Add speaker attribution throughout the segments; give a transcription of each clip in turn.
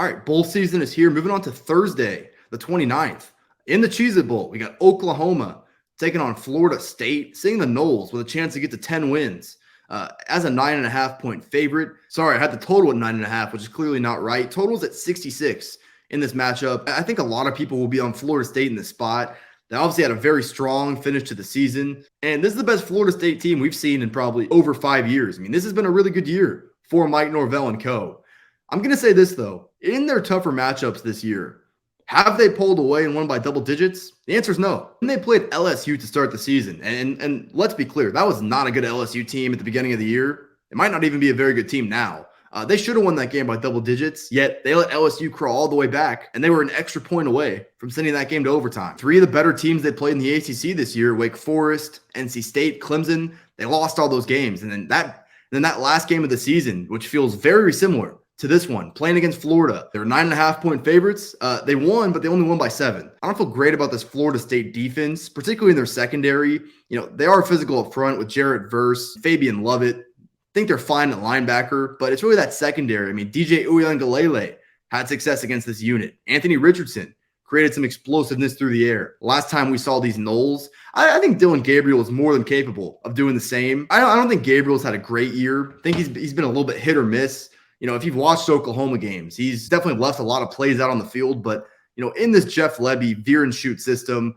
Speaker 1: All right, bowl season is here. Moving on to Thursday, the 29th. In the Cheez-It Bowl, we got Oklahoma taking on Florida State, seeing the Noles with a chance to get to 10 wins as a 9.5 point favorite. Sorry, I had the total at 9.5, which is clearly not right. Total's at 66 in this matchup. I think a lot of people will be on Florida State in this spot. They obviously had a very strong finish to the season, and this is the best Florida State team we've seen in probably over 5 years. I mean, this has been a really good year for Mike Norvell and co. I'm going to say this, though. In their tougher matchups this year, have they pulled away and won by double digits? The answer is no. And they played LSU to start the season. And let's be clear, that was not a good LSU team at the beginning of the year. It might not even be a very good team now. They should have won that game by double digits, yet they let LSU crawl all the way back, and they were an extra point away from sending that game to overtime. Three of the better teams they played in the ACC this year, Wake Forest, NC State, Clemson, they lost all those games. And then that last game of the season, which feels very similar to this one, playing against Florida. They're 9.5 point favorites. They won, but they only won by 7. I don't feel great about this Florida State defense, particularly in their secondary. They are physical up front with Jarrett Verse, Fabian Lovett. I think they're fine at linebacker, but it's really that secondary. I mean, DJ Uiagalelei had success against this unit. Anthony Richardson created some explosiveness through the air. Last time we saw these Noles, I think Dylan Gabriel is more than capable of doing the same. I don't think Gabriel's had a great year. I think he's been a little bit hit or miss. If you've watched Oklahoma games, he's definitely left a lot of plays out on the field. But, in this Jeff Lebby veer and shoot system,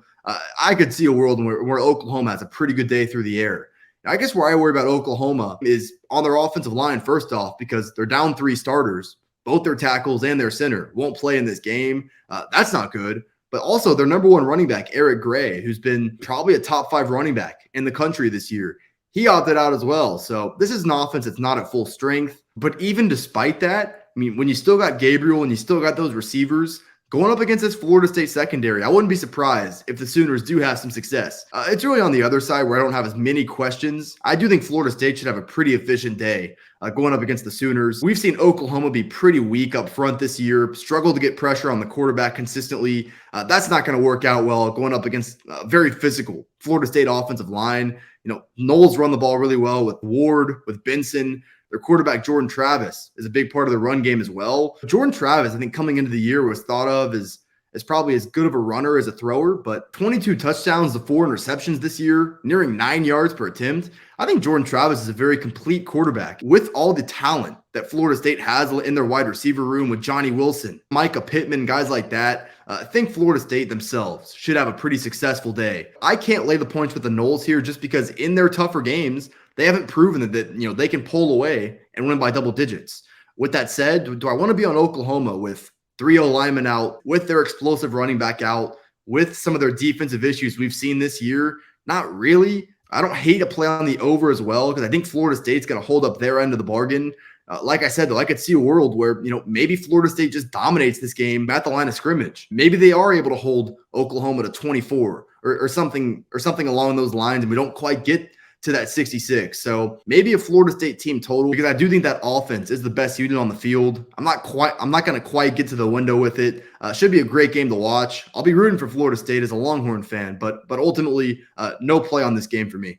Speaker 1: I could see a world where Oklahoma has a pretty good day through the air. I guess where I worry about Oklahoma is on their offensive line, first off, because they're down 3 starters. Both their tackles and their center won't play in this game. That's not good. But also their number 1 running back, Eric Gray, who's been probably a top 5 running back in the country this year. He opted out as well. So this is an offense that's not at full strength. But even despite that, I mean, when you still got Gabriel and you still got those receivers going up against this Florida State secondary, I wouldn't be surprised if the Sooners do have some success. It's really on the other side where I don't have as many questions. I do think Florida State should have a pretty efficient day going up against the Sooners. We've seen Oklahoma be pretty weak up front this year, struggle to get pressure on the quarterback consistently. That's not going to work out well going up against a very physical Florida State offensive line. Noles run the ball really well with Ward, with Benson. Their quarterback, Jordan Travis, is a big part of the run game as well. Jordan Travis, I think coming into the year was thought of as probably as good of a runner as a thrower, but 22 touchdowns to 4 interceptions this year, nearing 9 yards per attempt. I think Jordan Travis is a very complete quarterback with all the talent that Florida State has in their wide receiver room with Johnny Wilson, Micah Pittman, guys like that. I think Florida State themselves should have a pretty successful day. I can't lay the points with the Noles here just because in their tougher games, they haven't proven that they can pull away and win by double digits. With that said, do I want to be on Oklahoma with 3 linemen out, with their explosive running back out, with some of their defensive issues we've seen this year? Not really. I don't hate a play on the over as well because I think Florida State's going to hold up their end of the bargain. Like I said, though, I could see a world where, maybe Florida State just dominates this game at the line of scrimmage. Maybe they are able to hold Oklahoma to 24 or something along those lines, and we don't quite get to that 66. So maybe a Florida State team total, because I do think that offense is the best unit on the field. I'm not going to quite get to the window with it. Should be a great game to watch. I'll be rooting for Florida State as a Longhorn fan, but ultimately no play on this game for me.